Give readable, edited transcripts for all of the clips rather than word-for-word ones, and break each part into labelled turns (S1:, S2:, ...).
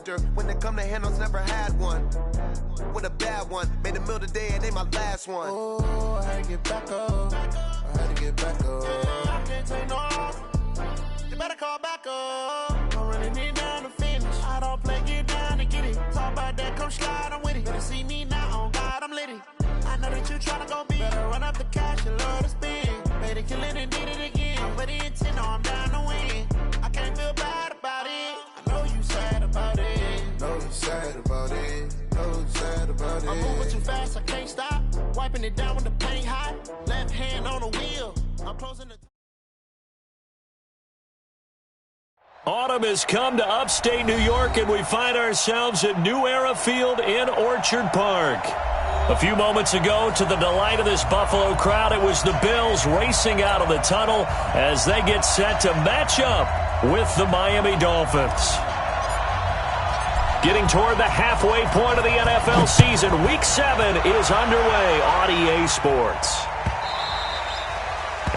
S1: master. When they come to handles, never had one. With a bad one, made a meal today and they my last one. Oh, I had to get back up. I had to get back up. I can't take no off. You better call back up. Don't really need down to finish. I don't play, get down to get it. Talk about that, come slide, I'm with it. Better see me now, on God, I'm litty. I know that you tryna go big. Better run up the cash and love to spend. Made it, kill it, and did it again. I'm with the intent, no, I'm down to win. I can't feel bad about it. I know you sad about it. Know you sad about it. Know you sad about it. I'm moving too fast, I can't stop. Wiping it down with the paint hot. Left hand on the wheel. I'm closing the...
S2: Autumn has come to upstate New York, and we find ourselves at New Era Field in Orchard Park. A few moments ago, to the delight of this Buffalo crowd, it was the Bills racing out of the tunnel as they get set to match up with the Miami Dolphins. Getting toward the halfway point of the NFL season, Week 7 is underway on EA Sports.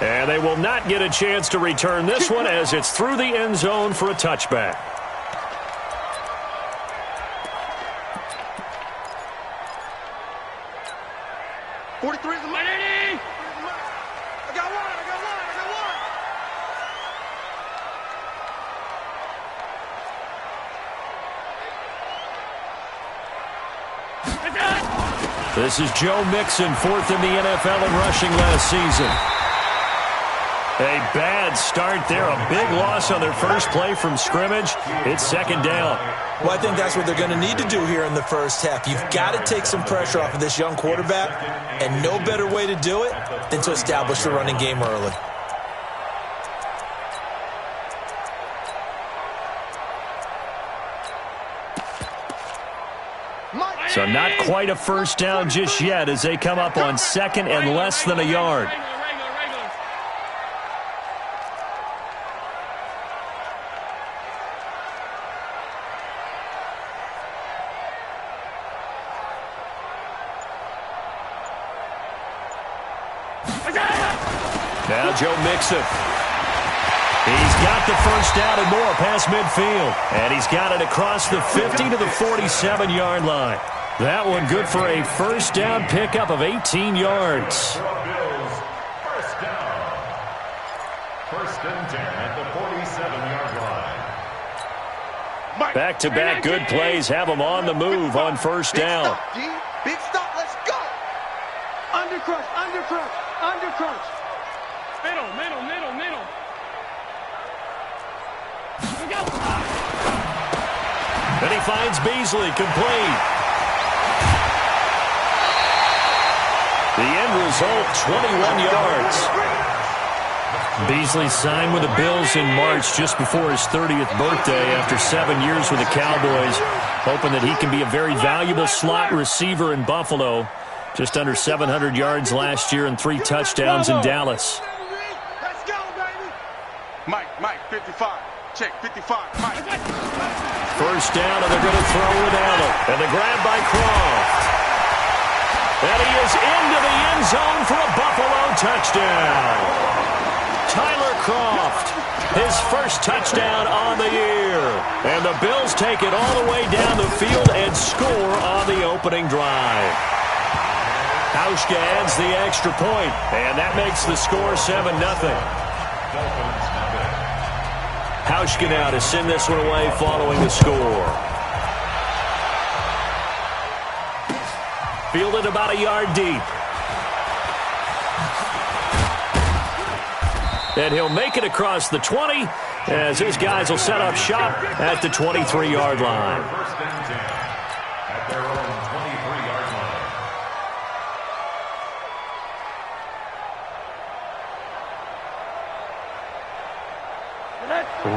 S2: And they will not get a chance to return this one as it's through the end zone for a touchback. This is Joe Mixon, fourth in the NFL in rushing last season. A bad start there, a big loss on their first play from scrimmage. It's second down.
S3: Well, I think that's what they're going to need to do here in the first half. You've got to take some pressure off of this young quarterback, and no better way to do it than to establish the running game early.
S2: So not quite a first down just yet as they come up on second and less than a yard. Now Joe Mixon. He's got the first down and more past midfield. And he's got it across the 50 to the 47-yard line. That one good for a first down pickup of 18 yards.
S4: First down. First and 10 at the 47-yard line.
S2: Back-to-back good plays have them on the move on first down.
S1: Big stop, let's go!
S5: Under crunch, under crunch, under crunch.
S6: Middle.
S2: And he finds Beasley, complete. The end result, 21 yards. Beasley signed with the Bills in March just before his 30th birthday after 7 years with the Cowboys, hoping that he can be a very valuable slot receiver in Buffalo. Just under 700 yards last year and 3 touchdowns in Dallas.
S5: Let's go, baby.
S7: Mike, 55. Check, 55. Mike.
S2: First down, and they're going to throw with Allen. And the grab by Croft. And he is into the end zone for a Buffalo touchdown. Tyler Croft, his first touchdown on the year. And the Bills take it all the way down the field and score on the opening drive. Hauschka adds the extra point, and that makes the score 7-0. Hauschka now to send this one away following the score. Fielded about a yard deep. And he'll make it across the 20 as his guys will set up shop at the 23-yard line.
S4: First and 10 at their own 23-yard line.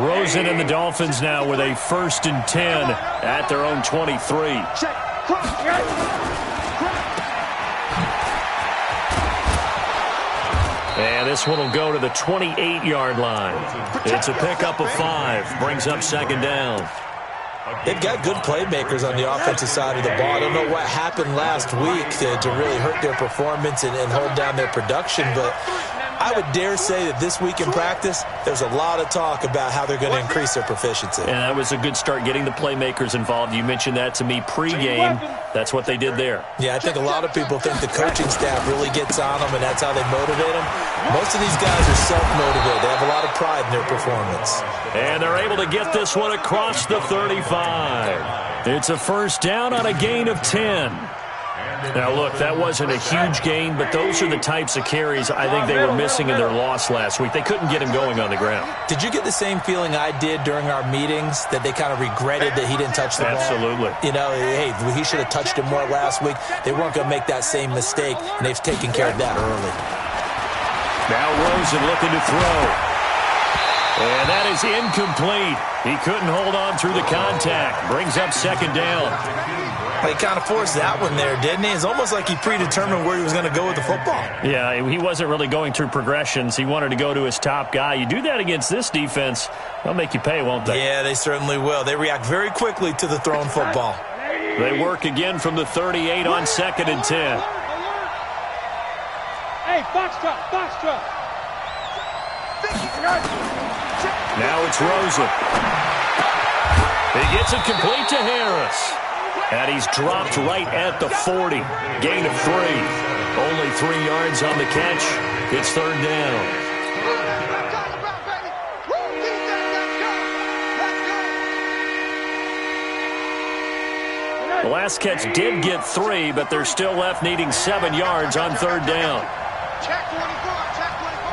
S2: Rosen and the Dolphins now with a 1st and 10 at their own 23.
S5: Check.
S2: And this one will go to the 28-yard line. It's a pickup of 5. Brings up second down.
S3: They've got good playmakers on the offensive side of the ball. I don't know what happened last week to really hurt their performance and hold down their production, but I would dare say that this week in practice, there's a lot of talk about how they're going to increase their proficiency.
S2: And that was a good start getting the playmakers involved. You mentioned that to me pregame. That's what they did there.
S3: Yeah, I think a lot of people think the coaching staff really gets on them, and that's how they motivate them. Most of these guys are self-motivated. They have a lot of pride in their performance.
S2: And they're able to get this one across the 35. It's a first down on a gain of 10. Now, look, that wasn't a huge gain, but those are the types of carries I think they were missing in their loss last week. They couldn't get him going on the ground.
S3: Did you get the same feeling I did during our meetings, that they kind of regretted that he didn't touch the ball?
S2: Absolutely.
S3: You know, hey, he should have touched it more last week. They weren't going to make that same mistake, and they've taken care of that early.
S2: Now Rosen looking to throw. And that is incomplete. He couldn't hold on through the contact. Brings up second down.
S3: He kind of forced that one there, didn't he? It's almost like he predetermined where he was going to go with the football.
S2: Yeah, he wasn't really going through progressions. He wanted to go to his top guy. You do that against this defense, they'll make you pay, won't they?
S3: Yeah, they certainly will. They react very quickly to the thrown football.
S2: They work again from the 38 on 2nd and 10.
S5: Hey, box drop.
S2: Now it's Rosen. He gets it complete to Harris. And he's dropped right at the 40. Gain of 3. Only 3 yards on the catch. It's third down. The last catch did get 3, but they're still left needing 7 yards on third down.
S7: Check 24, check 24.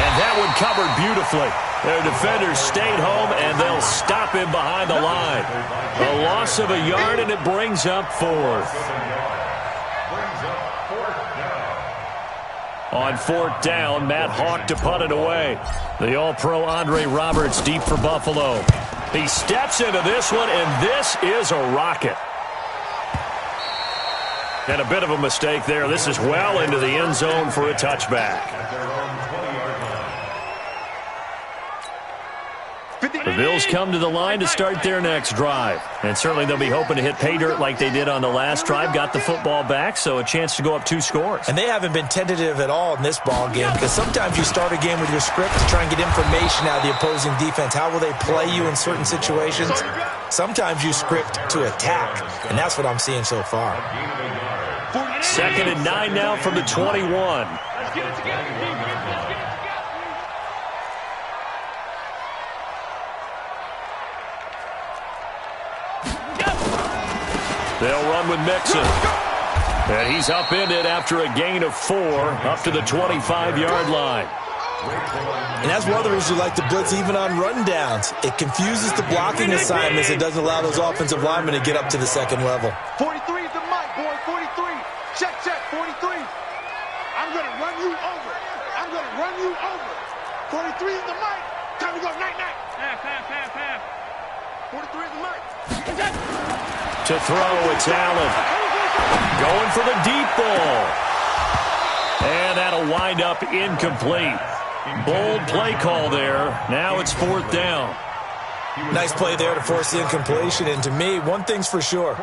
S2: And that one covered beautifully. Their defenders stayed home, and they'll stop him behind the line. A loss of a yard, and it brings up 4th. On 4th down, Matt Hawk to punt it away. The All-Pro Andre Roberts deep for Buffalo. He steps into this one, and this is a rocket. And a bit of a mistake there. This is well into the end zone for a touchback. The Bills come to the line to start their next drive. And certainly they'll be hoping to hit pay dirt like they did on the last drive. Got the football back, so a chance to go up 2 scores.
S3: And they haven't been tentative at all in this ball game, because sometimes you start a game with your script to try and get information out of the opposing defense. How will they play you in certain situations? Sometimes you script to attack, and that's what I'm seeing so far.
S2: 2nd and 9 now from the 21. They'll run with Mixon. And he's upended after a gain of 4 up to the 25-yard line.
S3: And that's one of the reasons you like to blitz even on rundowns. It confuses the blocking assignments. It doesn't allow those offensive linemen to get up to the second level.
S7: 43 is the mic, boy. 43. Check, 43. I'm going to run you over. 43 is the mic. Time to go night. Half. 43 is the mic.
S2: To throw, it's Allen. Going for the deep ball. And that'll wind up incomplete. Bold play call there. Now it's 4th down.
S3: Nice play there to force the incompletion. And to me, one thing's for sure.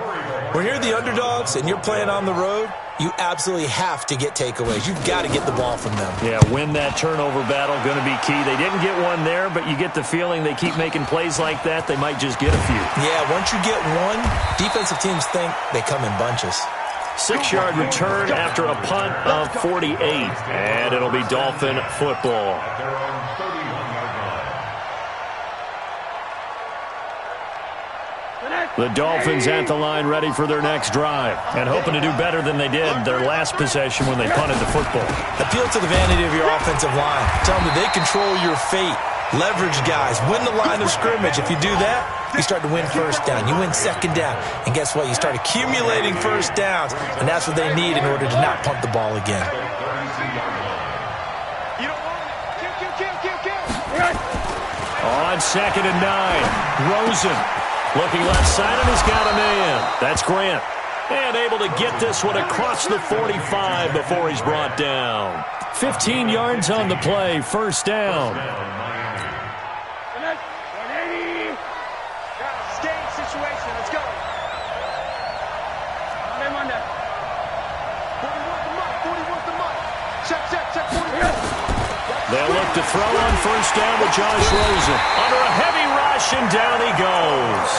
S3: When you're the underdogs and you're playing on the road, you absolutely have to get takeaways. You've got to get the ball from them.
S2: Yeah, win that turnover battle, going to be key. They didn't get one there, but you get the feeling they keep making plays like that, they might just get a few.
S3: Yeah, once you get one, defensive teams think they come in bunches.
S2: 6-yard return after a punt of 48, and it'll be Dolphin football. The Dolphins at the line ready for their next drive and hoping to do better than they did their last possession when they punted the football.
S3: Appeal to the vanity of your offensive line. Tell them that they control your fate. Leverage guys. Win the line of scrimmage. If you do that, you start to win first down. You win second down. And guess what? You start accumulating first downs. And that's what they need in order to not punt the ball again.
S2: On 2nd and 9, Rosen looking left side, and he's got a man. That's Grant. And able to get this one across the 45 before he's brought down. 15 yards on the play, first down.
S5: Skate situation, let's go.
S2: to throw on first down with Josh Rosen. Under a heavy rush, and down he goes.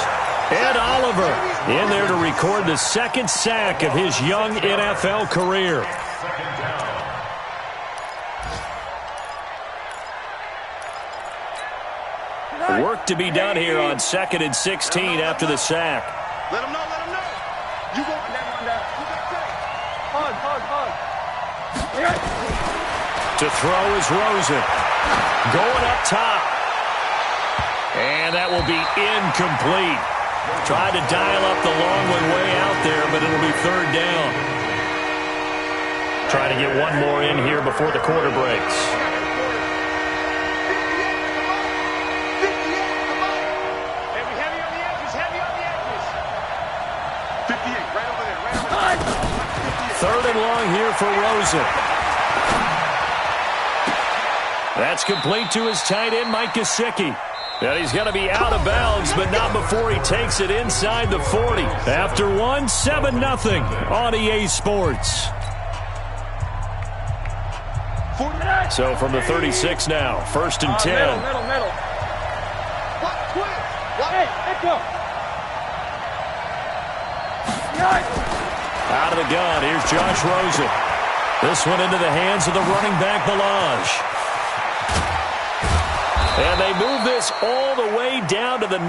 S2: Ed Oliver in there to record the second sack of his young NFL career. Work to be done here on 2nd and 16 after the sack.
S7: Let him know, let him know. You want that one down. Hard.
S2: To throw is Rosen. Going up top. And that will be incomplete. Tried to dial up the long one way out there, but it'll be third down. Trying to get one more in here before the quarter breaks. Third and long here for Rosen. That's complete to his tight end, Mike Gesicki. And he's going to be out of bounds, but not before he takes it inside the 40. After one, 7-0 on EA Sports. So from the 36 now, 1st and 10.
S7: Middle. Hey, let's go.
S2: Out of the gun, here's Josh Rosen. This one into the hands of the running back, Balaj. And they move this all the way down to the 9.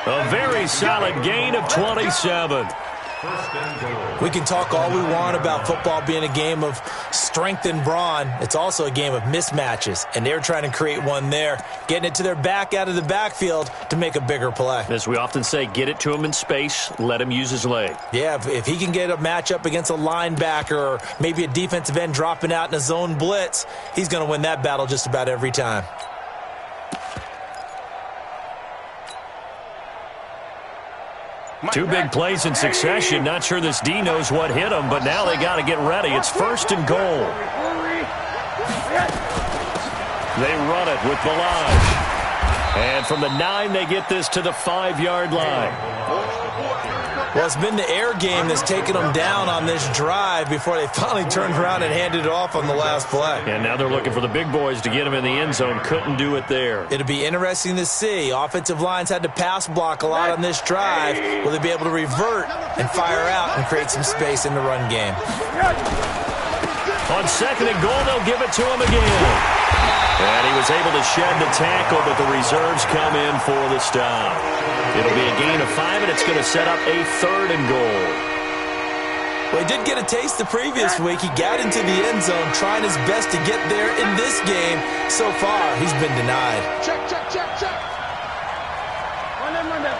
S2: A very solid gain of 27.
S3: We can talk all we want about football being a game of strength and brawn. It's also a game of mismatches, and they're trying to create one there, getting it to their back out of the backfield to make a bigger play.
S2: As we often say, get it to him in space, let him use his leg.
S3: Yeah, if he can get a matchup against a linebacker or maybe a defensive end dropping out in a zone blitz, he's going to win that battle just about every time.
S2: Two big plays in succession. Not sure this D knows what hit him, but now they got to get ready. It's 1st and goal. They run it with Balaj. And from the 9, they get this to the 5-yard line.
S3: Well, it's been the air game that's taken them down on this drive before they finally turned around and handed it off on the last play.
S2: And now they're looking for the big boys to get him in the end zone. Couldn't do it there.
S3: It'll be interesting to see. Offensive lines had to pass block a lot on this drive. Will they be able to revert and fire out and create some space in the run game?
S2: On 2nd and goal, they'll give it to him again. And he was able to shed the tackle, but the reserves come in for the stop. It'll be a gain of 5, and it's going to set up a 3rd and goal.
S3: Well, he did get a taste the previous week. He got into the end zone, trying his best to get there in this game. So far, he's been denied.
S7: Check. Run down.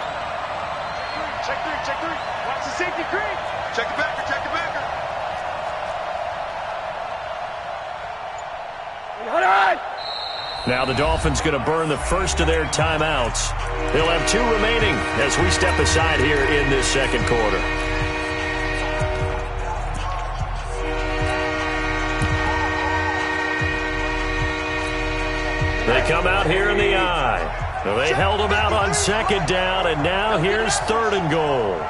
S7: Check three. Watch the safety creep. Check the backer. Hold on.
S2: Now the Dolphins going to burn the first of their timeouts. They'll have 2 remaining as we step aside here in this second quarter. They come out here in the eye. They held them out on 2nd down, and now here's 3rd and goal.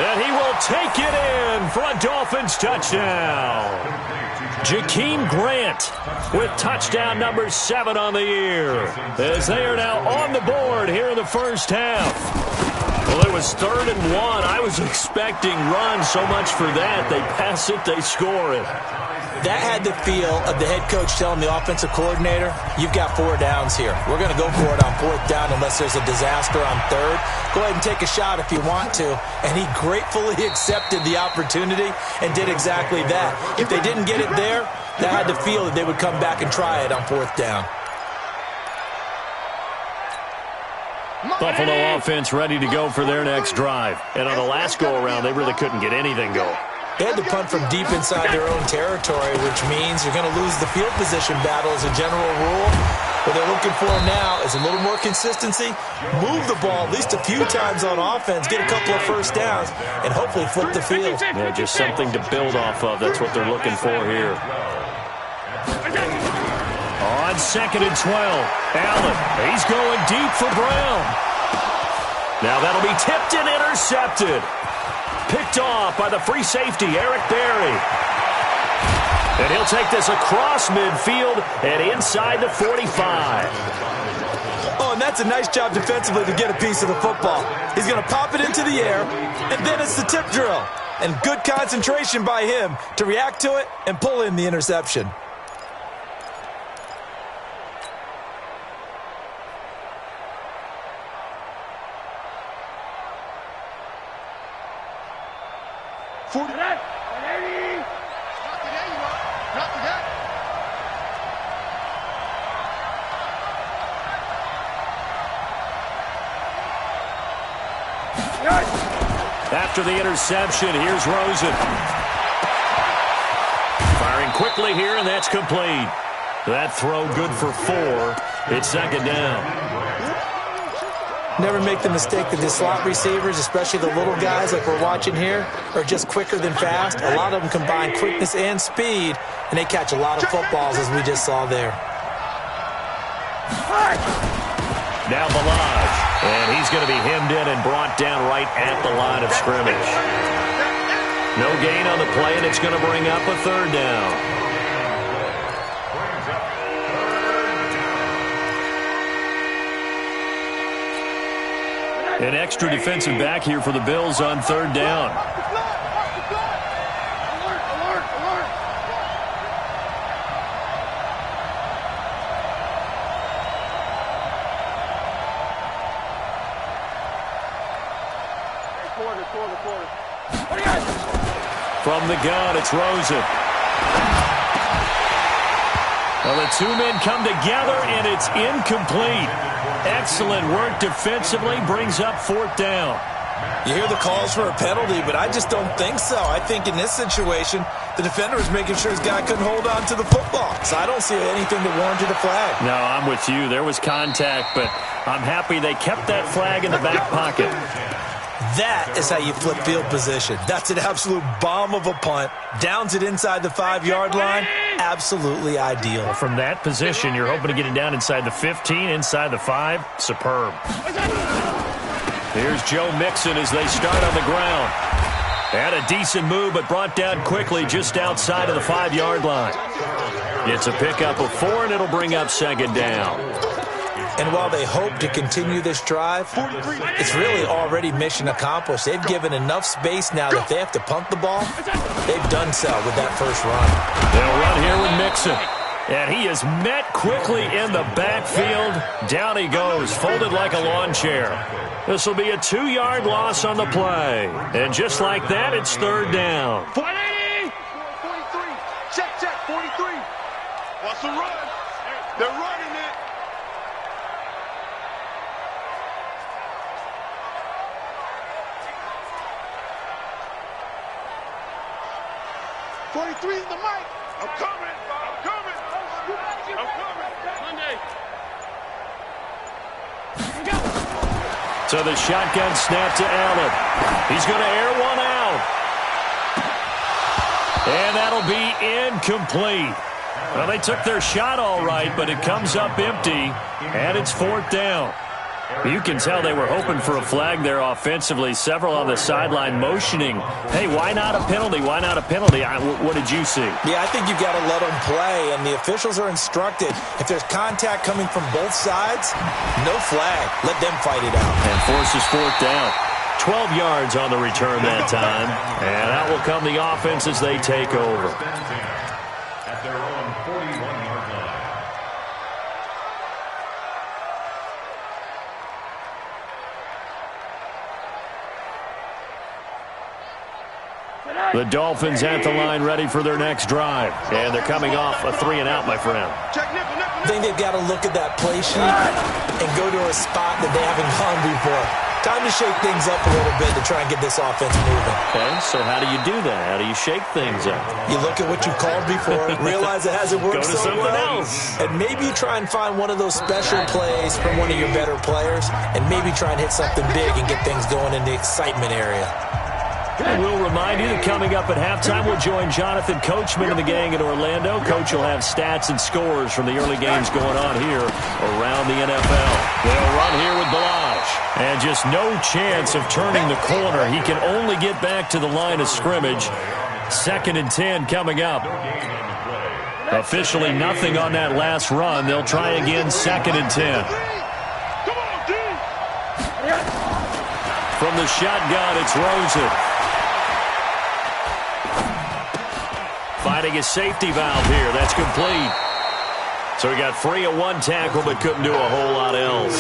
S2: And he will take it in for a Dolphins touchdown. Jakeem Grant with touchdown number 7 on the year, as they are now on the board here in the first half. Well, it was 3rd and 1. I was expecting runs, so much for that. They pass it, they score it.
S3: That had the feel of the head coach telling the offensive coordinator, you've got 4 downs here. We're going to go for it on 4th down unless there's a disaster on 3rd. Go ahead and take a shot if you want to. And he gratefully accepted the opportunity and did exactly that. If they didn't get it there, that had the feel that they would come back and try it on 4th down.
S2: Buffalo offense ready to go for their next drive. And on the last go-around, they really couldn't get anything going.
S3: They had to punt from deep inside their own territory, which means you're going to lose the field position battle as a general rule. What they're looking for now is a little more consistency, move the ball at least a few times on offense, get a couple of first downs, and hopefully flip the field.
S2: Yeah, just something to build off of. That's what they're looking for here. On 2nd and 12, Allen, he's going deep for Brown. Now that'll be tipped and intercepted. picked off by the free safety, Eric Berry. And he'll take this across midfield and inside the 45.
S3: Oh, and that's a nice job defensively to get a piece of the football. He's going to pop it into the air, and then it's the tip drill. And good concentration by him to react to it and pull in the interception.
S2: After the interception, here's Rosen. Firing quickly here, and that's complete. That throw good for 4. It's second down.
S3: Never make the mistake that the slot receivers, especially the little guys like we're watching here, are just quicker than fast. A lot of them combine quickness and speed, and they catch a lot of footballs, as we just saw there.
S2: Now Balaj, and he's going to be hemmed in and brought down right at the line of scrimmage. No gain on the play, and it's going to bring up a third down. An extra defensive back here for the Bills on third down. From the gun, it's Rosen. Well, the two men come together, and it's incomplete. Excellent work defensively, brings up fourth down.
S3: You hear the calls for a penalty, but I just don't think so. I think in this situation, the defender was making sure his guy couldn't hold on to the football. So I don't see anything that warranted a flag.
S2: No, I'm with you. There was contact, but I'm happy they kept that flag in the back pocket.
S3: That is how you flip field position. That's an absolute bomb of a punt. Downs it inside the 5-yard line. Absolutely ideal.
S2: Well, from that position, you're hoping to get it down inside the 15, inside the 5. Superb. Here's Joe Mixon as they start on the ground. Had a decent move, but brought down quickly just outside of the 5-yard line. It's a pickup of 4, and it'll bring up second down.
S3: And while they hope to continue this drive, it's really already mission accomplished. They've given enough space now that if they have to punt the ball, they've done so with that first run.
S2: They'll run here with Mixon. And he is met quickly in the backfield. Down he goes, folded like a lawn chair. This will be a 2-yard loss on the play. And just like that, it's third down.
S7: 43. Check, 43. What's the run? They're running it. 43 is the mic. I'm coming. Monday.
S2: So the shotgun snap to Allen. He's going to air one out. And that'll be incomplete. Well, they took their shot all right, but it comes up empty, and it's fourth down. You can tell they were hoping for a flag there offensively. Several on the sideline motioning, hey, why not a penalty? Why not a penalty? What did you see?
S3: Yeah, I think you've got to let them play, and the officials are instructed. If there's contact coming from both sides, no flag. Let them fight it out.
S2: And forces fourth down. 12 yards on the return that time. And out will come the offense as they take over.
S4: At their own 41-yard line.
S2: The Dolphins at the line ready for their next drive. And they're coming off a 3-and-out, my friend.
S3: I think they've got to look at that play sheet and go to a spot that they haven't gone before. Time to shake things up a little bit to try and get this offense moving.
S2: Okay, so how do you do that? How do you shake things up?
S3: You look at what you called before, realize it hasn't worked
S2: Go to
S3: so
S2: something
S3: well,
S2: else.
S3: and maybe you try and find one of those special plays from one of your better players, and maybe try and hit something big and get things going in the excitement area.
S2: And we'll remind you that coming up at halftime, we'll join Jonathan Coachman and the gang in Orlando. Coach will have stats and scores from the early games going on here around the NFL. They'll run here with Balaj. And just no chance of turning the corner. He can only get back to the line of scrimmage. 2nd and 10 coming up. Officially nothing on that last run. They'll try again 2nd and 10. From the shotgun, it's Rosen. Fighting a safety valve here. That's complete. So he got free of one tackle but couldn't do a whole lot else.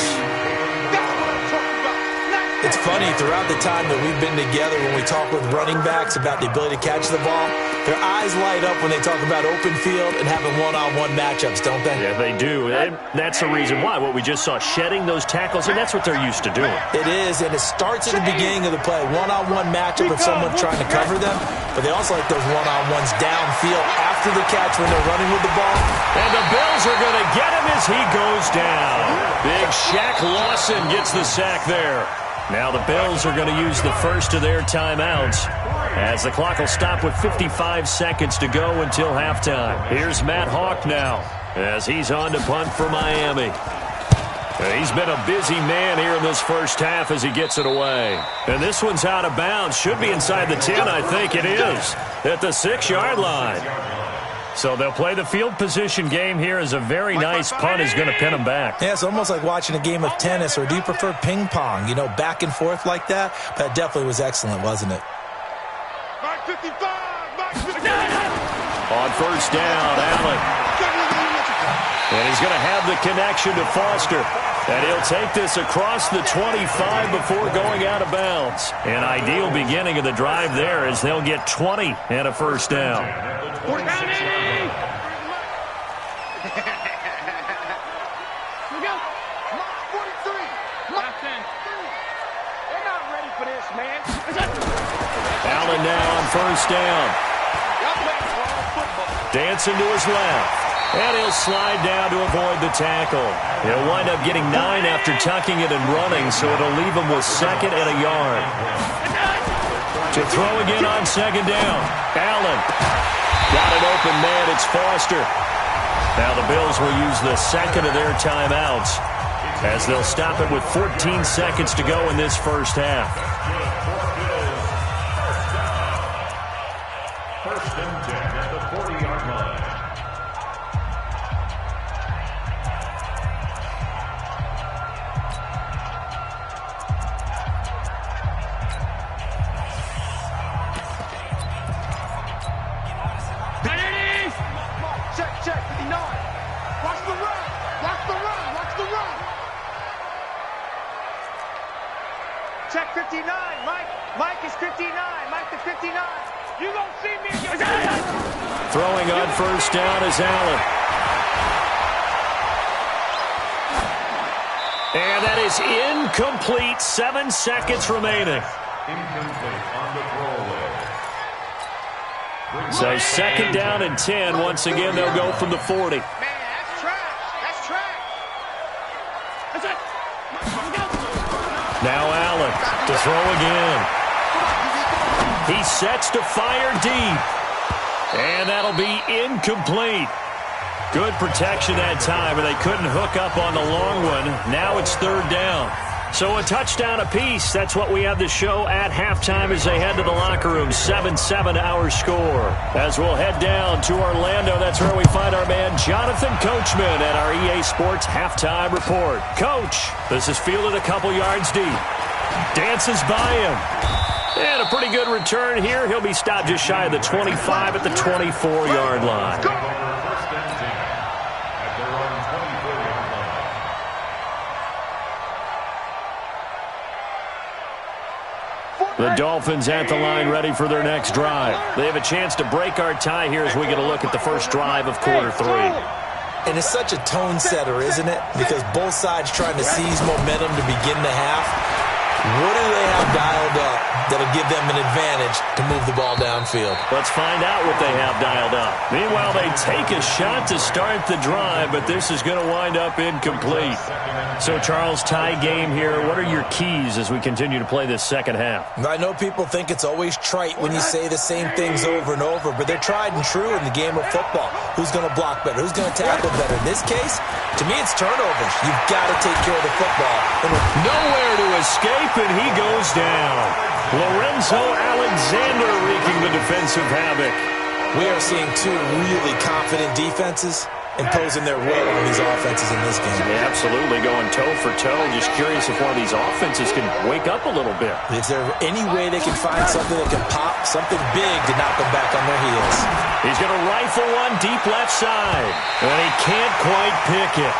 S3: It's funny, throughout the time that we've been together, when we talk with running backs about the ability to catch the ball, their eyes light up when they talk about open field and having one-on-one matchups, don't they?
S2: Yeah, they do. And that's the reason why. What we just saw, shedding those tackles, and that's what they're used to doing.
S3: It is, and it starts at the beginning of the play. One-on-one matchup of someone trying to cover them, but they also like those one-on-ones downfield after the catch when they're running with the ball.
S2: And the Bills are going to get him as he goes down. Big Shaq Lawson gets the sack there. Now the Bills are going to use the first of their timeouts as the clock will stop with 55 seconds to go until halftime. Here's Matt Hawk now as he's on to punt for Miami. He's been a busy man here in this first half as he gets it away. And this one's out of bounds. Should be inside the 10, I think it is, at the 6-yard line. So they'll play the field position game here as a very nice punt is going to pin them back.
S3: Yeah, it's almost like watching a game of tennis, or do you prefer ping pong? You know, back and forth like that? That definitely was excellent, wasn't it?
S7: Mark 55! Mark 55!
S2: On first down, Allen. And he's going to have the connection to Foster. And he'll take this across the 25 before going out of bounds. An ideal beginning of the drive there as they'll get 20 and a first down. Allen now on first down. Dancing to his left. And he'll slide down to avoid the tackle. He'll wind up getting 9 after tucking it and running, so it'll leave him with 2nd and a yard. To throw again on 2nd down. Allen. Got an open man. It's Foster. Now the Bills will use the 2nd of their timeouts as they'll stop it with 14 seconds to go in this first half.
S4: First and 10 at the 40-yard line.
S7: Check, 59. Watch the run. Watch the run. Watch the run. Check 59. Mike is 59. Mike to 59. You gonna see me again.
S2: Throwing on first down is Allen. And that is incomplete. 7 seconds remaining.
S4: Incomplete on the throwaway.
S2: So 2nd down and 10. Once again, they'll go from the 40.
S7: Man, that's trash. That's trash. That's it.
S2: Now Allen to throw again. He sets to fire deep. And that'll be incomplete. Good protection that time, and they couldn't hook up on the long one. Now it's 3rd down. So a touchdown apiece. That's what we have to show at halftime as they head to the locker room. 7-7 our score. As we'll head down to Orlando, that's where we find our man Jonathan Coachman at our EA Sports Halftime Report. Coach, this is fielded a couple yards deep. Dances by him. And a pretty good return here. He'll be stopped just shy of the 25 at the 24-yard line. The Dolphins at the line ready for their next drive. They have a chance to break our tie here as we get a look at the first drive of quarter 3.
S3: And it's such a tone setter, isn't it? Because both sides trying to seize momentum to begin the half. What do they have dialed up that'll give them an advantage to move the ball downfield?
S2: Let's find out what they have dialed up. Meanwhile, they take a shot to start the drive, but this is going to wind up incomplete. So, Charles, tie game here. What are your keys as we continue to play this second half?
S3: I know people think it's always trite when you say the same things over and over, but they're tried and true in the game of football. Who's going to block better? Who's going to tackle better? In this case, to me, it's turnovers. You've got to take care of the football.
S2: Nowhere to escape, and he goes down. Lorenzo Alexander wreaking the defensive havoc.
S3: We are seeing two really confident defenses imposing their will on these offenses in this game.
S2: Yeah, absolutely, going toe for toe. Just curious if one of these offenses can wake up a little bit.
S3: Is there any way they can find something that can pop, something big to knock them back on their heels?
S2: He's going to rifle one deep left side, and he can't quite pick it.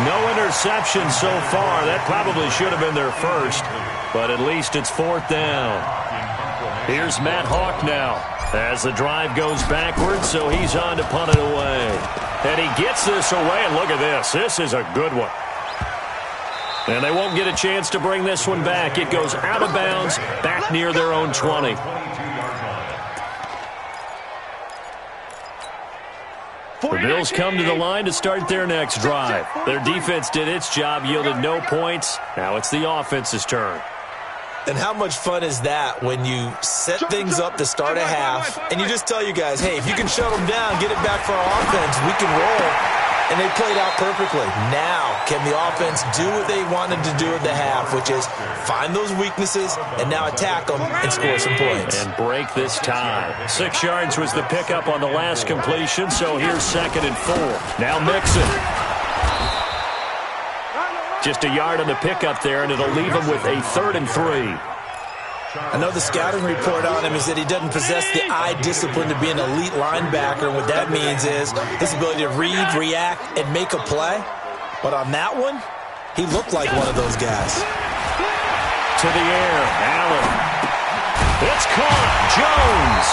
S2: No interception so far. That probably should have been their first, but at least it's fourth down. Here's Matt Hawk now as the drive goes backwards, so he's on to punt it away. And he gets this away, and look at this. This is a good one. And they won't get a chance to bring this one back. It goes out of bounds, back near their own 20. The Bills come to the line to start their next drive. Their defense did its job, yielded no points. Now it's the offense's turn.
S3: And how much fun is that when you set things up to start a half and you just tell you guys, hey, if you can shut them down, get it back for our offense, we can roll. And they played out perfectly. Now, can the offense do what they wanted to do at the half, which is find those weaknesses and now attack them and score some points.
S2: And break this tie. 6 yards was the pickup on the last completion, so here's 2nd and 4. Now Mixon. Just a yard on the pickup there, and it'll leave him with a 3rd and 3.
S3: I know the scouting report on him is that he doesn't possess the eye discipline to be an elite linebacker. What that means is his ability to read, react, and make a play. But on that one, he looked like one of those guys.
S2: To the air, Allen. It's caught, Jones.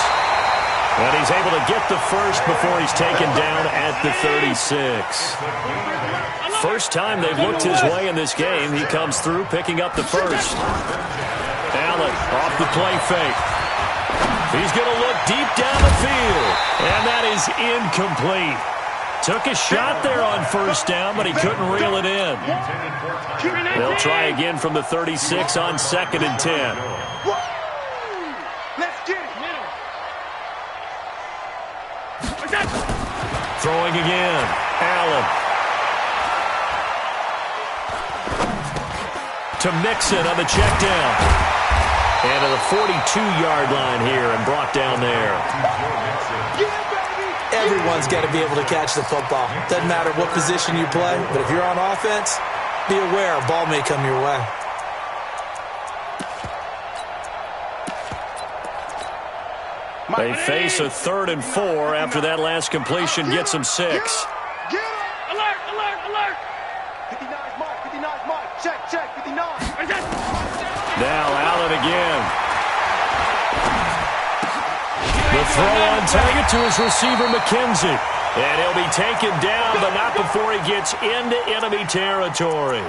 S2: And he's able to get the first before he's taken down at the 36. First time they've looked his way in this game. He comes through, picking up the first. Allen off the play fake. He's going to look deep down the field. And that is incomplete. Took a shot there on first down, but he couldn't reel it in. They'll try again from the 36 on 2nd and 10.
S7: Let's get it.
S2: Throwing again. Allen. To Mixon on the check down. And to the 42-yard line here and brought down there.
S3: Everyone's got to be able to catch the football. Doesn't matter what position you play, but if you're on offense, be aware a ball may come your way.
S2: They face a 3rd and 4 after that last completion gets them 6.
S7: Alert, alert, alert. 59's Mike, 59's Mike. Check, 59.
S2: Now Allen again. The throw on target to his receiver, McKenzie. And he'll be taken down, but not before he gets into enemy territory.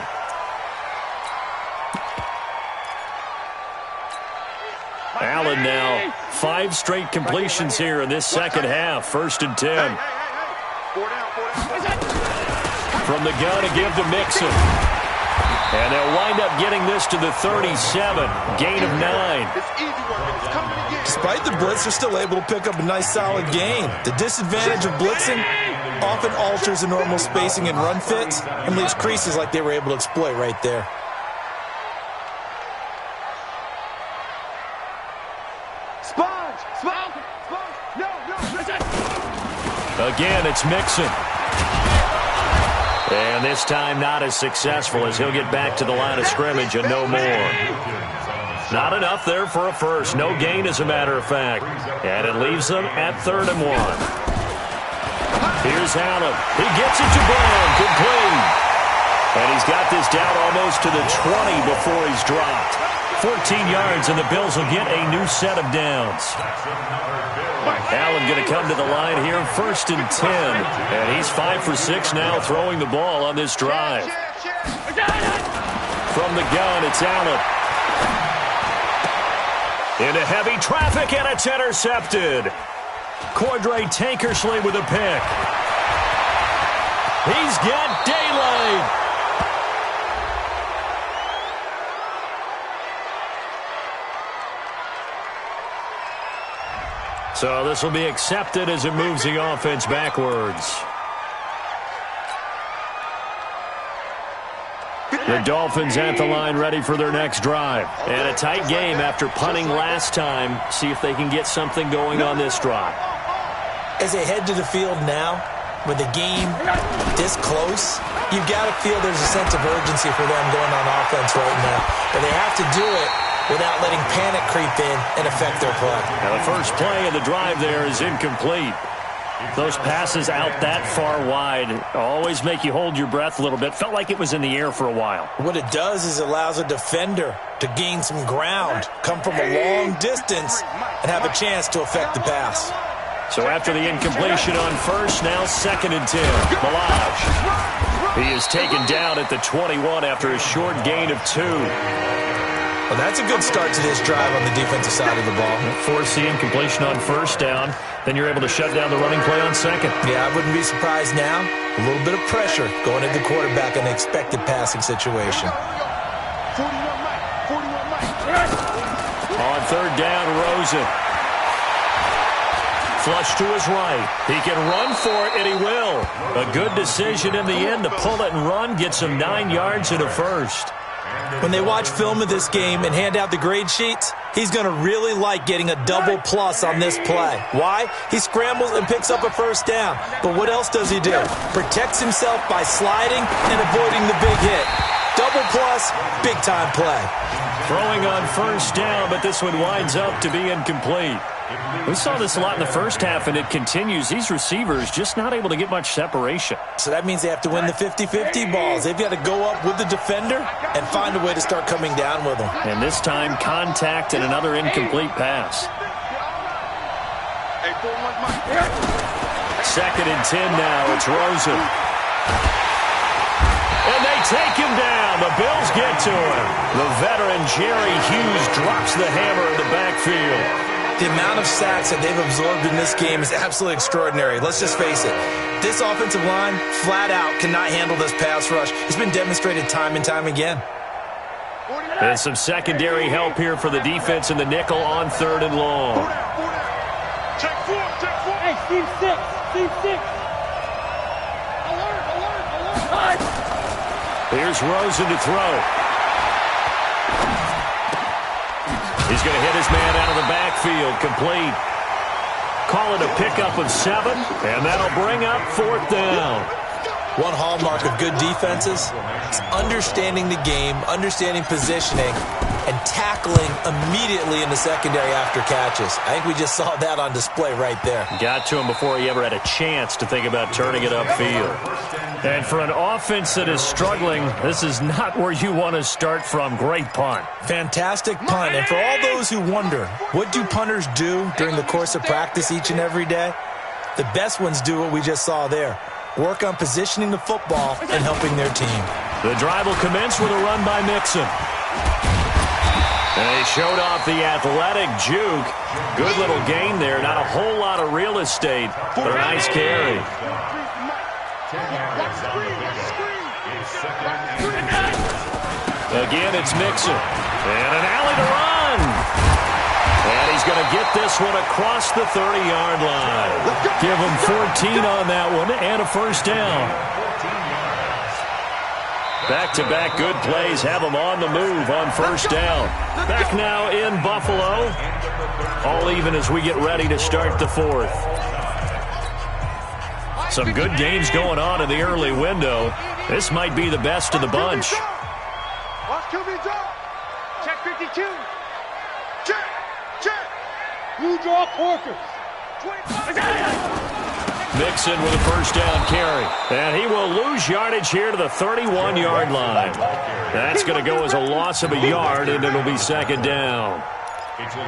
S2: Allen now 5 straight completions here in this second half. 1st and 10. From the gun to give to Mixon. And they'll wind up getting this to the 37. Gain of 9.
S3: Despite the blitz, they're still able to pick up a nice solid gain. The disadvantage of blitzing often alters the normal spacing and run fits and leaves creases like they were able to exploit right there.
S2: Again, it's Mixon. And this time not as successful as he'll get back to the line of scrimmage and no more. Not enough there for a first. No gain, as a matter of fact. And it leaves them at 3rd and 1. Here's Allen. He gets it to Brown. Complete. And he's got this down almost to the 20 before he's dropped. 14 yards, and the Bills will get a new set of downs. Allen going to come to the line here, 1st and 10. And he's 5 for 6 now throwing the ball on this drive. From the gun, it's Allen. Into heavy traffic, and it's intercepted. Cordray Tankersley with a pick. He's got daylight. So this will be accepted as it moves the offense backwards. The Dolphins at the line ready for their next drive. And a tight game after punting last time. See if they can get something going on this drive.
S3: As they head to the field now, with the game this close, you've got to feel there's a sense of urgency for them going on offense right now. But they have to do it without letting panic creep in and affect their play.
S2: Now the first play of the drive there is incomplete. Those passes out that far wide always make you hold your breath a little bit. Felt like it was in the air for a while.
S3: What it does is it allows a defender to gain some ground, come from a long distance, and have a chance to affect the pass.
S2: So after the incompletion on first, now 2nd and 10. Malage. He is taken down at the 21 after a short gain of 2.
S3: Well, that's a good start to this drive on the defensive side of the ball.
S2: Force the incompletion on first down. Then you're able to shut down the running play on second.
S3: Yeah, I wouldn't be surprised now. A little bit of pressure going into the quarterback in an expected passing situation.
S7: 41 Mike.
S2: On 3rd down, Rosen. Flush to his right. He can run for it, and he will. A good decision in the end to pull it and run, get some 9 yards and a first.
S3: When they watch film of this game and hand out the grade sheets, he's going to really like getting a double plus on this play. Why? He scrambles and picks up a first down. But what else does he do? Protects himself by sliding and avoiding the big hit. Double plus, big-time play.
S2: Throwing on first down, but this one winds up to be incomplete. We saw this a lot in the first half, and it continues. These receivers just not able to get much separation.
S3: So that means they have to win the 50-50 balls. They've got to go up with the defender and find a way to start coming down with them.
S2: And this time, contact and another incomplete pass. 2nd and 10 now. It's Rosen. And they take him down. The Bills get to him. The veteran Jerry Hughes drops the hammer in the backfield.
S3: The amount of sacks that they've absorbed in this game is absolutely extraordinary. Let's just face it. This offensive line, flat out, cannot handle this pass rush. It's been demonstrated time and time again.
S2: And some secondary help here for the defense in the nickel on 3rd and long.
S7: Check 4.
S5: Hey, Steve 6. Alert.
S2: Here's Rosen to throw. He's going to hit his man out of the backfield. Complete. Call it a pickup of 7, and that'll bring up 4th down.
S3: One hallmark of good defenses is understanding the game, understanding positioning, and tackling immediately in the secondary after catches. I think we just saw that on display right there.
S2: Got to him before he ever had a chance to think about turning it upfield. And for an offense that is struggling, this is not where you want to start from. Great punt.
S3: Fantastic punt. And for all those who wonder, what do punters do during the course of practice each and every day? The best ones do what we just saw there. Work on positioning the football and helping their team.
S2: The drive will commence with a run by Mixon. And they showed off the athletic juke. Good little gain there. Not a whole lot of real estate, but a nice carry. Again, it's Mixon. And an alley to run. And he's going to get this one across the 30-yard line. Give him 14 on that one and a first down. Back-to-back good plays have them on the move on first down. Back now in Buffalo. All even as we get ready to start the 4th. Some good games going on in the early window. This might be the best of the bunch.
S7: Watch QB draw. Check 52. Check.
S5: You draw Corkers.
S7: 25.
S2: Mixon with a first down carry. And he will lose yardage here to the 31-yard line. That's going to go as a loss of a yard, and it'll be 2nd down.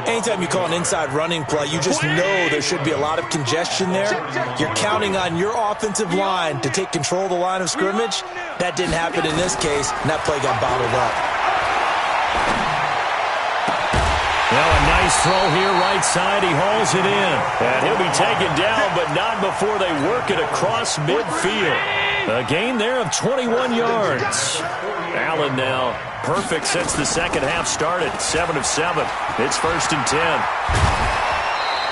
S3: Anytime you call an inside running play, you just know there should be a lot of congestion there. You're counting on your offensive line to take control of the line of scrimmage. That didn't happen in this case, and that play got bottled up.
S2: Nice throw here, right side. He hauls it in. And he'll be taken down, but not before they work it across midfield. A gain there of 21 yards. Allen now perfect since the second half started. 7 of 7. It's 1st and 10.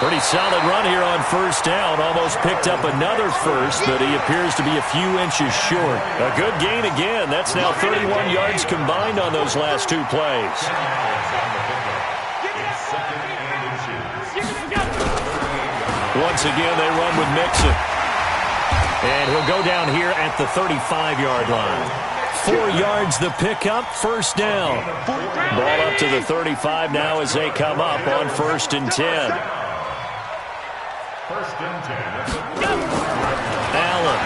S2: Pretty solid run here on first down. Almost picked up another first, but he appears to be a few inches short. A good gain again. That's now 31 yards combined on those last 2 plays. Once again, they run with Mixon. And he'll go down here at the 35-yard line. 4 yards the pickup, first down. Ball up to the 35 now as they come up on 1st and 10.
S4: 1st and 10.
S2: Allen.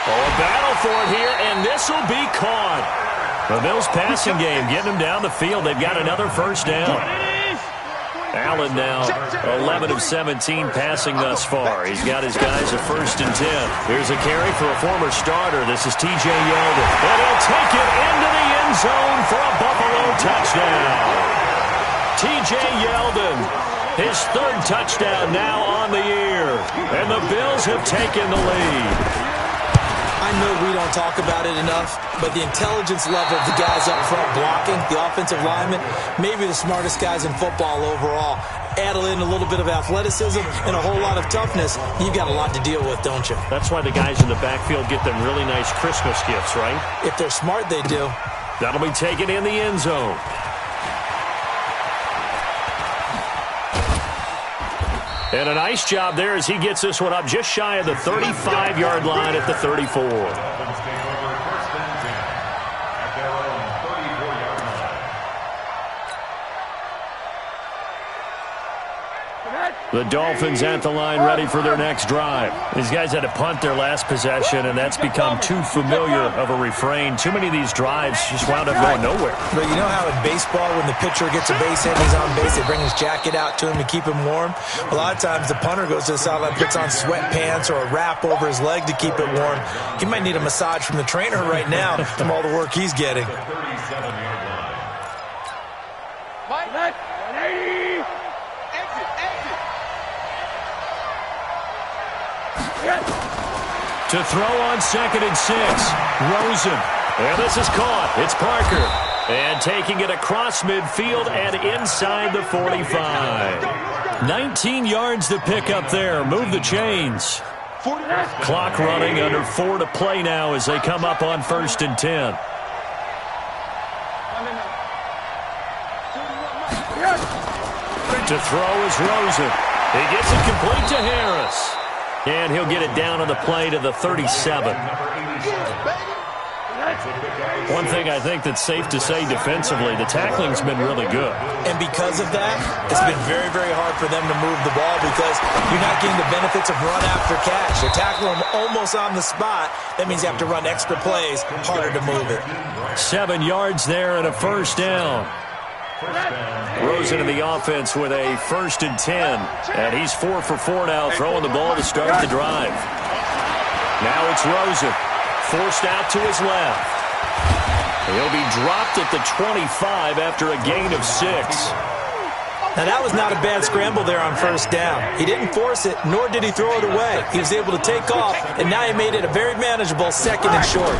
S2: Oh, a battle for it here, and this will be caught. The Bills passing game getting them down the field. They've got another first down. Allen now 11 of 17 passing thus far. He's got his guys at 1st and 10. Here's a carry for a former starter. This is T.J. Yeldon. And he'll take it into the end zone for a Buffalo touchdown. T.J. Yeldon, his 3rd touchdown now on the year. And the Bills have taken the lead.
S3: I know we don't talk about it enough, but the intelligence level of the guys up front blocking, the offensive linemen, maybe the smartest guys in football overall. Add in a little bit of athleticism and a whole lot of toughness, you've got a lot to deal with, don't you?
S2: That's why the guys in the backfield get them really nice Christmas gifts, right?
S3: If they're smart, they do.
S2: That'll be taken in the end zone. And a nice job there as he gets this one up just shy of the 35-yard line at the 34. The Dolphins at the line ready for their next drive. These guys had to punt their last possession, and that's become too familiar of a refrain. Too many of these drives just wound up going nowhere.
S3: But you know how in baseball, when the pitcher gets a base hit and he's on base, they bring his jacket out to him to keep him warm? A lot of times the punter goes to the sideline, puts on sweatpants or a wrap over his leg to keep it warm. He might need a massage from the trainer right now from all the work he's getting.
S2: To throw on 2nd and 6. Rosen. And this is caught. It's Parker. And taking it across midfield and inside the 45. 19 yards to pick up there. Move the chains. Clock running under 4 to play now as they come up on 1st and 10. To throw is Rosen. He gets it complete to Harris. And he'll get it down on the play to the 37. One thing I think that's safe to say defensively, the tackling's been really good.
S3: And because of that, it's been very, very hard for them to move the ball because you're not getting the benefits of run after catch. They're tackling them almost on the spot. That means you have to run extra plays, harder to move it.
S2: 7 yards there and a first down. Rosen in the offense with a 1st and 10. And he's 4 for 4 now, throwing the ball to start the drive. Now it's Rosen. Forced out to his left. He'll be dropped at the 25 after a gain of 6.
S3: Now, that was not a bad scramble there on first down. He didn't force it, nor did he throw it away. He was able to take off, and now he made it a very manageable 2nd and short.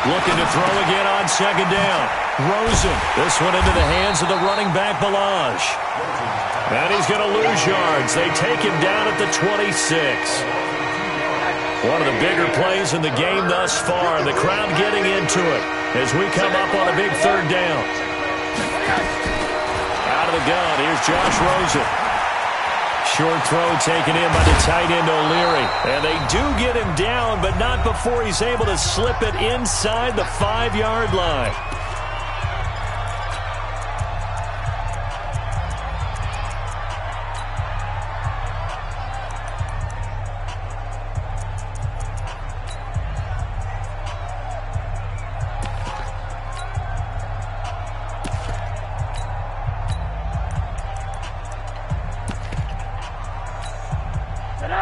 S2: Looking to throw again on 2nd down. Rosen. This one into the hands of the running back, Balaj. And he's going to lose yards. They take him down at the 26. One of the bigger plays in the game thus far, and the crowd getting into it as we come up on a big 3rd down. Out of the gun, here's Josh Rosen. Short throw taken in by the tight end O'Leary. And they do get him down, but not before he's able to slip it inside the 5-yard line.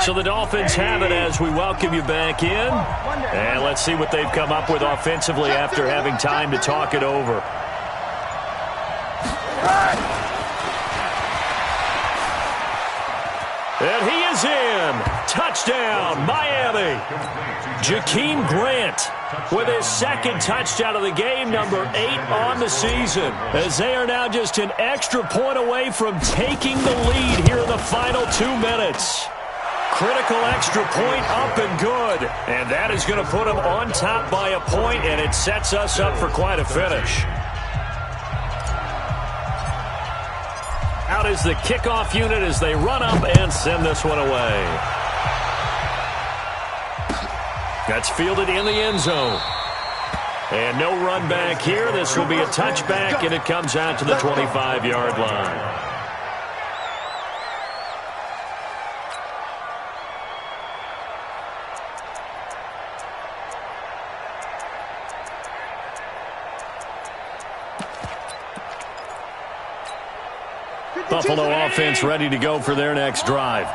S2: So the Dolphins have it as we welcome you back in. And let's see what they've come up with offensively after having time to talk it over. And he is in. Touchdown, Miami. Jakeem Grant with his second touchdown of the game, number 8 on the season, as they are now just an extra point away from taking the lead here in the final 2 minutes. Critical extra point up and good. And that is going to put them on top by a point, and it sets us up for quite a finish. Out is the kickoff unit as they run up and send this one away. That's fielded in the end zone. And no run back here. This will be a touchback, and it comes out to the 25-yard line. Buffalo offense ready to go for their next drive.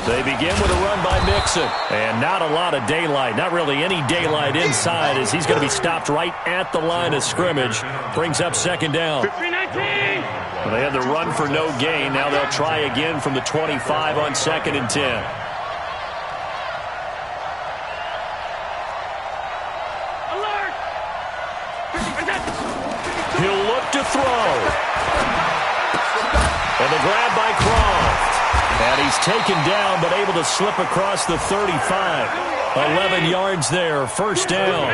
S2: They begin with a run by Mixon. And not a lot of daylight. Not really any daylight inside as he's going to be stopped right at the line of scrimmage. Brings up second down. Well, they had the run for no gain. Now they'll try again from the 25 on 2nd and 10. He'll look to throw. And the grab by Croft. And he's taken down but able to slip across the 35. 11 yards there, first down.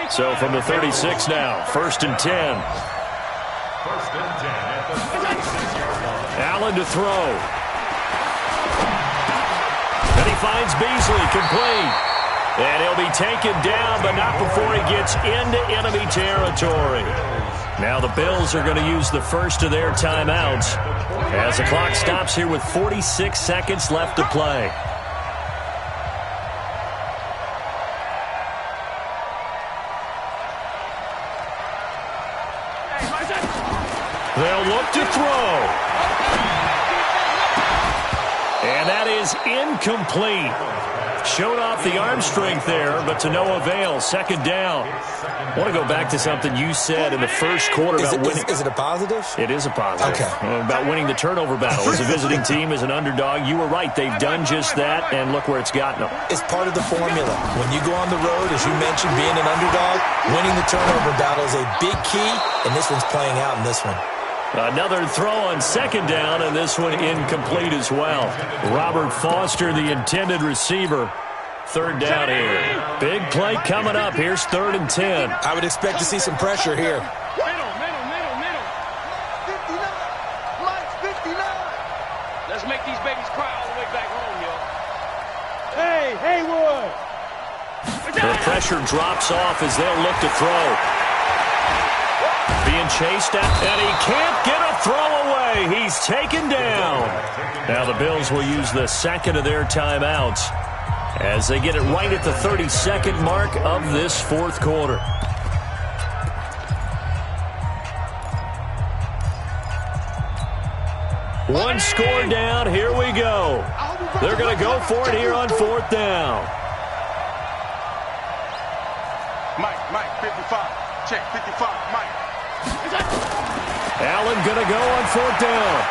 S2: So from the 36 now, 1st and 10. Allen to throw. And he finds Beasley, complete. And he'll be taken down, but not before he gets into enemy territory. Now the Bills are going to use the first of their timeouts as the clock stops here with 46 seconds left to play. They'll look to throw. And that is incomplete. Showed off the arm strength there, but to no avail. Second down. I want to go back to something you said in the first quarter about winning. Is it a positive? It is a positive. Okay. About winning the turnover battle. As a visiting team, as an underdog, you were right. They've done just that, and look where it's gotten them. It's part of the formula. When you go on the road, as you mentioned, being an underdog, winning the turnover battle is a big key, and this one's playing out in this one. Another throw on second down, and this one incomplete as well. Robert Foster, the intended receiver. Third down here. Big play coming up. Here's 3rd and 10. I would expect to see some pressure here.
S7: Middle. 59. Mike's 59. Let's make these babies cry all the way back home, yo. Hey, Haywood.
S2: The pressure drops off as they'll look to throw. Being chased at, and he can't get a throw away. He's taken down. Now the Bills will use the second of their timeouts as they get it right at the 32nd mark of this 4th quarter. One score down. Here we go. They're going to go for it here on 4th down.
S7: Mike, 55. Check, 55, Mike.
S2: Allen going to go on 4th down.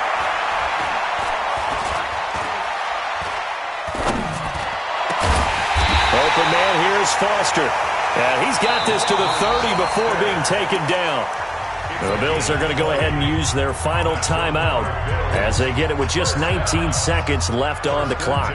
S2: Open man here is Foster. And he's got this to the 30 before being taken down. The Bills are going to go ahead and use their final timeout as they get it with just 19 seconds left on the clock.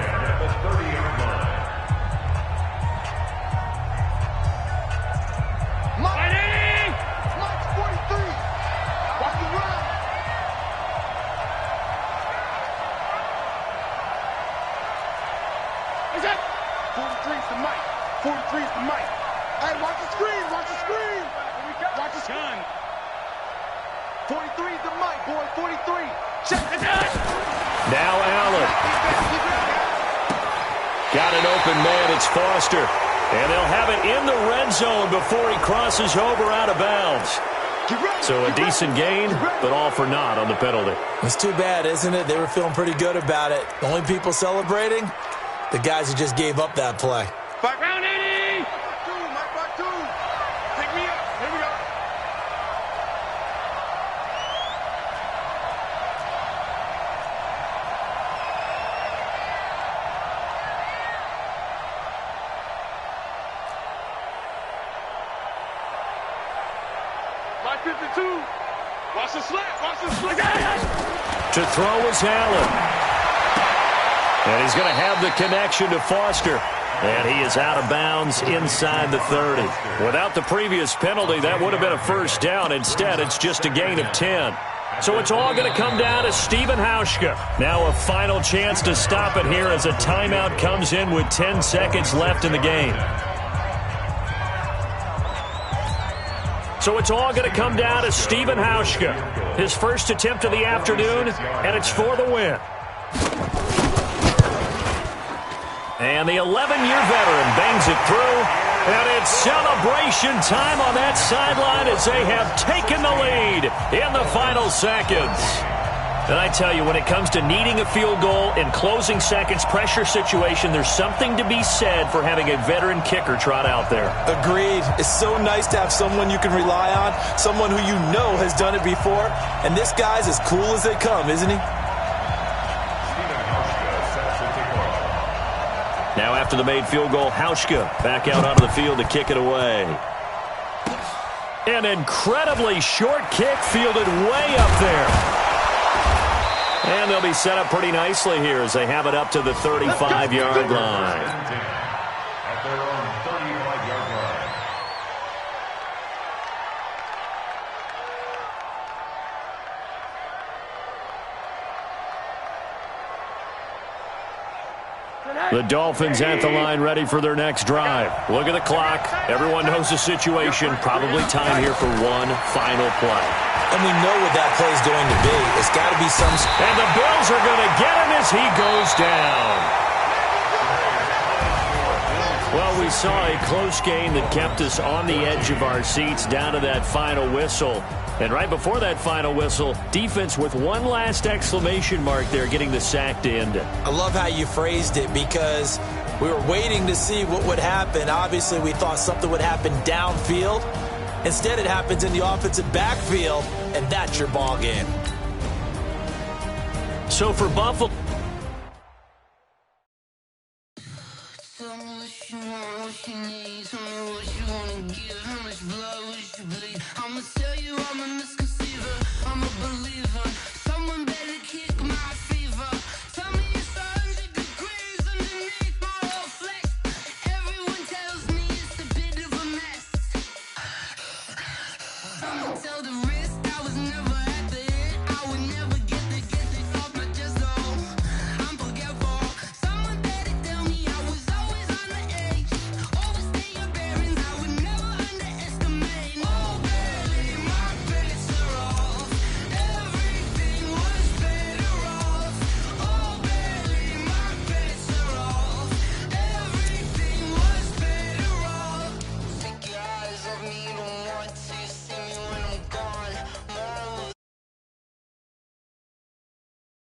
S2: Now Allen. Got an open man. It's Foster. And they'll have it in the red zone before he crosses over out of bounds. So a decent gain, but all for naught on the penalty.
S3: It's too bad, isn't it? They were feeling pretty good about it. The only people celebrating, the guys who just gave up that play.
S7: Back round 80. Back two. Pick me up. Here we go. My 52. Watch the slap. Watch the slap.
S2: To throw is Allen. And he's going to have the connection to Foster. And he is out of bounds inside the 30. Without the previous penalty, that would have been a first down. Instead, it's just a gain of 10. So it's all going to come down to Stephen Hauschka. Now a final chance to stop it here as a timeout comes in with 10 seconds left in the game. So it's all going to come down to Stephen Hauschka. His first attempt of the afternoon, and it's for the win. And the 11-year veteran bangs it through, and it's celebration time on that sideline as they have taken the lead in the final seconds. And I tell you, when it comes to needing a field goal in closing seconds pressure situation, there's something to be said for having a veteran kicker trot out there.
S3: Agreed. It's so nice to have someone you can rely on, someone who you know has done it before, and this guy's as cool as they come, isn't he?
S2: Now after the made field goal, Hauschka back out onto the field to kick it away. An incredibly short kick fielded way up there. And they'll be set up pretty nicely here as they have it up to the 35-yard line.
S4: At their own 35-yard line.
S2: The Dolphins at the line ready for their next drive. Look at the clock. Everyone knows the situation. Probably time here for one final play.
S3: And we know what that play is going to be. It's got to be some...
S2: And the Bills are going to get him as he goes down. Well, we saw a close game that kept us on the edge of our seats down to that final whistle. And right before that final whistle, defense with one last exclamation mark there, getting the sack to end it.
S3: I love how you phrased it because we were waiting to see what would happen. Obviously, we thought something would happen downfield. Instead, it happens in the offensive backfield, and that's your ball game.
S2: So for Buffalo...
S6: Tell me what you want, what you need. Tell me what you want to give. How much blood would you bleed? I'ma tell you I'm a misconceiver. I'm a believer. Someone better kick my fever. Tell me it's 100 degrees underneath my whole flesh. Everyone tells me it's a bit of a mess. I'ma tell the risk I was never